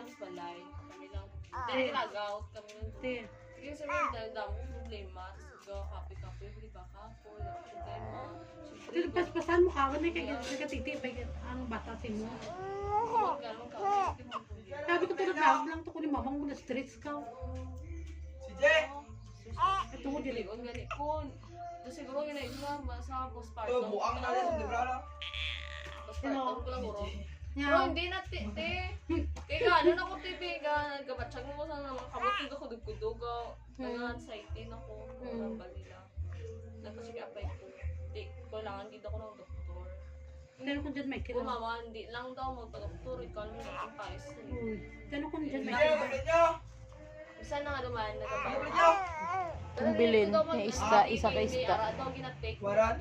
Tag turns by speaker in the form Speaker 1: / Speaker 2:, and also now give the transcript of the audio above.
Speaker 1: mas balay. Kami lang. Then, nag-out kami lang.
Speaker 2: Te.
Speaker 1: Kasi sabihin tayo, damo problema. Go, kape-kape, hindi ba kapo? Problema.
Speaker 2: Pero paspasan mo ka, ano kay katiti, ang batasin mo. Sabi ko tulad lang to ko ni mamang mo na stress ka.
Speaker 3: Si Jay!
Speaker 2: Ito ko dili.
Speaker 1: Ang ganit ko. Tapos siguro yun na isa sa
Speaker 3: Oh,
Speaker 1: postpartum.
Speaker 3: buang na rin sa Debrara.
Speaker 1: Postpartum ko lang uro. Pero
Speaker 2: Nya.
Speaker 1: hindi na te. Kaya ano na ko TV ka. Nagkabatsyag mo sa mga kamutog ako. Dugkudugaw. Nag-anxiety na ko. Ang balila. Nagpasig-apply ko. Kailangan dito ko ng doktor.
Speaker 2: Pero kung dyan may
Speaker 1: Kung
Speaker 2: kailangan.
Speaker 1: mama, hindi lang daw magpa-doktor. Ikaw naman ang pais.
Speaker 2: Uy. Pero kung dyan may
Speaker 3: Jay,
Speaker 2: kailangan.
Speaker 3: ulit nyo!
Speaker 1: Isa na nga dumaan.
Speaker 3: Ulit
Speaker 1: Nagkabayo.
Speaker 3: nyo!
Speaker 4: Kung bilin, yung isda, isa ka isda.
Speaker 1: Ara daw ginatake.
Speaker 3: Warat?